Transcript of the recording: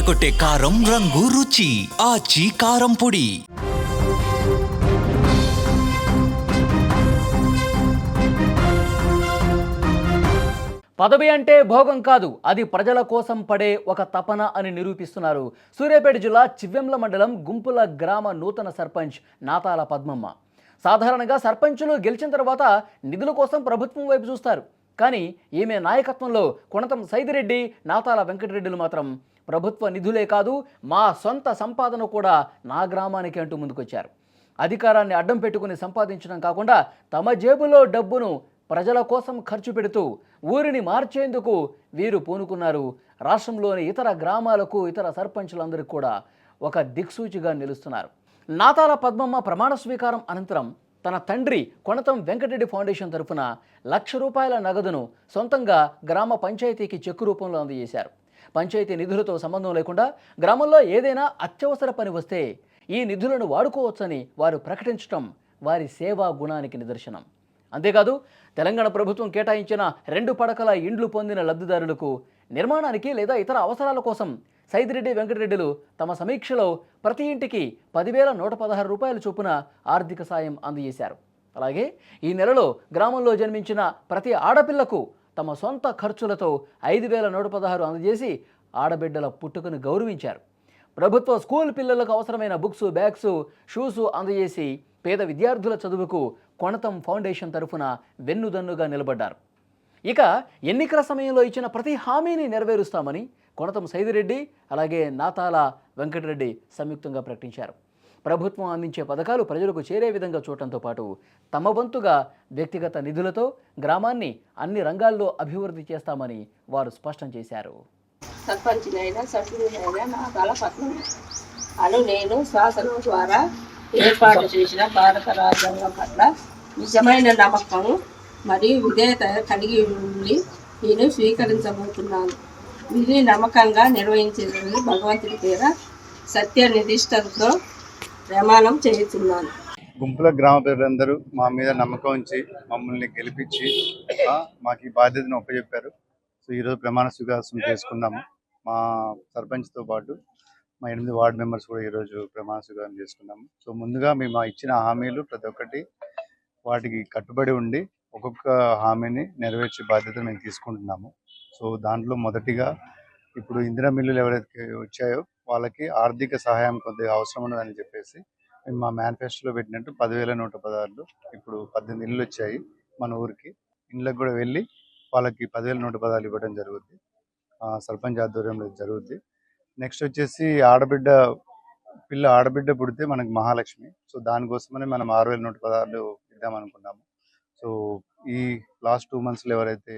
అదరగొట్టే కారం రంగు రుచి ఆచి కారం పొడి. పదవి అంటే భోగం కాదు, అది ప్రజల కోసం పడే ఒక తపన అని నిరూపిస్తున్నారు సూర్యాపేట జిల్లా చివ్వెంల మండలం గుంపుల గ్రామ నూతన సర్పంచ్ నాతాల పద్మమ్మ. సాధారణంగా సర్పంచులు గెలిచిన తర్వాత నిధుల కోసం ప్రభుత్వం వైపు చూస్తారు. కానీ ఈమె నాయకత్వంలో కొనతం సైదిరెడ్డి, నాతాల వెంకటరెడ్డిలు మాత్రం ప్రభుత్వ నిధులే కాదు, మా సొంత సంపాదన కూడా నా గ్రామానికి అంటూ ముందుకొచ్చారు. అధికారాన్ని అడ్డం పెట్టుకుని సంపాదించడం కాకుండా తమ జేబులో డబ్బును ప్రజల కోసం ఖర్చు పెడుతూ ఊరిని మార్చేందుకు వీరు పూనుకున్నారు. రాష్ట్రంలోని ఇతర గ్రామాలకు, ఇతర సర్పంచులందరికీ కూడా ఒక దిక్సూచిగా నిలుస్తున్నారు. నాతాల పద్మమ్మ ప్రమాణ స్వీకారం అనంతరం తన తండ్రి కొనతం వెంకటరెడ్డి ఫౌండేషన్ తరఫున ₹1,00,000 నగదును సొంతంగా గ్రామ పంచాయతీకి చెక్కు రూపంలో అందజేశారు. పంచాయతీ నిధులతో సంబంధం లేకుండా గ్రామంలో ఏదైనా అత్యవసర పని వస్తే ఈ నిధులను వాడుకోవచ్చని వారు ప్రకటించడం వారి సేవా గుణానికి నిదర్శనం. అంతేకాదు తెలంగాణ ప్రభుత్వం కేటాయించిన 2 పడకల ఇండ్లు పొందిన లబ్ధిదారులకు నిర్మాణానికి లేదా ఇతర అవసరాల కోసం సైదిరెడ్డి వెంకటరెడ్డిలు తమ సమీక్షలో ప్రతి ఇంటికి ₹10,116 చొప్పున ఆర్థిక సాయం అందజేశారు. అలాగే ఈ నెలలో గ్రామంలో జన్మించిన ప్రతి ఆడపిల్లకు తమ సొంత ఖర్చులతో ₹5,116 అందజేసి ఆడబిడ్డల పుట్టుకను గౌరవించారు. ప్రభుత్వ స్కూల్ పిల్లలకు అవసరమైన బుక్స్, బ్యాగ్స్, షూస్ అందజేసి పేద విద్యార్థుల చదువుకు కొనతం ఫౌండేషన్ తరఫున వెన్నుదన్నుగా నిలబడ్డారు. ఇక ఎన్నికల సమయంలో ఇచ్చిన ప్రతి హామీని నెరవేరుస్తామని కొనతం సైదిరెడ్డి అలాగే నాతాల వెంకటరెడ్డి సంయుక్తంగా ప్రకటించారు. ప్రభుత్వం అందించే పథకాలు ప్రజలకు చేరే విధంగా చూడటంతో పాటు తమ వంతుగా వ్యక్తిగత నిధులతో గ్రామాన్ని అన్ని రంగాల్లో అభివృద్ధి చేస్తామని వారు స్పష్టం చేశారు. సర్పంచినైనా సభ్యులైనా నాతాల పద్మమ్మ అను నేను శాసనం ద్వారా ఏర్పాటు చేసిన భారత రాజ్యాంగం పట్ల నిజమైన నమ్మకం మరియు విధేయత కలిగి ఉండి నేను స్వీకరించబోతున్నాను. ఇది నమ్మకంగా నిర్వహించేదని భగవంతుడి పేర సత్య నిధిష్టతో ప్రమాణం చేస్తున్నాను. గుంపుల గ్రామ ప్రజలందరూ మా మీద నమ్మకం ఉంచి మమ్మల్ని గెలిపించి మాకు ఈ బాధ్యతను ఒప్పచెప్పారు. సో ఈరోజు ప్రమాణ స్వీకారం చేసుకున్నాము. మా సర్పంచ్తో పాటు మా 8 వార్డు మెంబర్స్ కూడా ఈరోజు ప్రమాణ స్వీకారం చేసుకున్నాము. సో ముందుగా మేము ఇచ్చిన హామీలు ప్రతి ఒక్కటి వాటికి కట్టుబడి ఉండి ఒక్కొక్క హామీని నెరవేర్చే బాధ్యత మేము తీసుకుంటున్నాము. సో దాంట్లో మొదటిగా ఇప్పుడు ఇందిరా మిల్లులు ఎవరైతే వచ్చాయో వాళ్ళకి ఆర్థిక సహాయం కొద్దిగా అవసరం ఉన్నదని చెప్పేసి మేము మా మేనిఫెస్టోలో పెట్టినట్టు 10,116 ఇప్పుడు 18 ఇళ్ళు వచ్చాయి మన ఊరికి. ఇళ్ళకి కూడా వెళ్ళి వాళ్ళకి 10,116 ఇవ్వడం జరుగుద్ది. సర్పంచ్ ఆధ్వర్యంలో జరుగుద్ది. నెక్స్ట్ వచ్చేసి ఆడబిడ్డ పుడితే మనకి మహాలక్ష్మి. సో దానికోసమని మనం 6,116 ఇద్దాం అనుకున్నాము. సో ఈ లాస్ట్ 2 monthsలో ఎవరైతే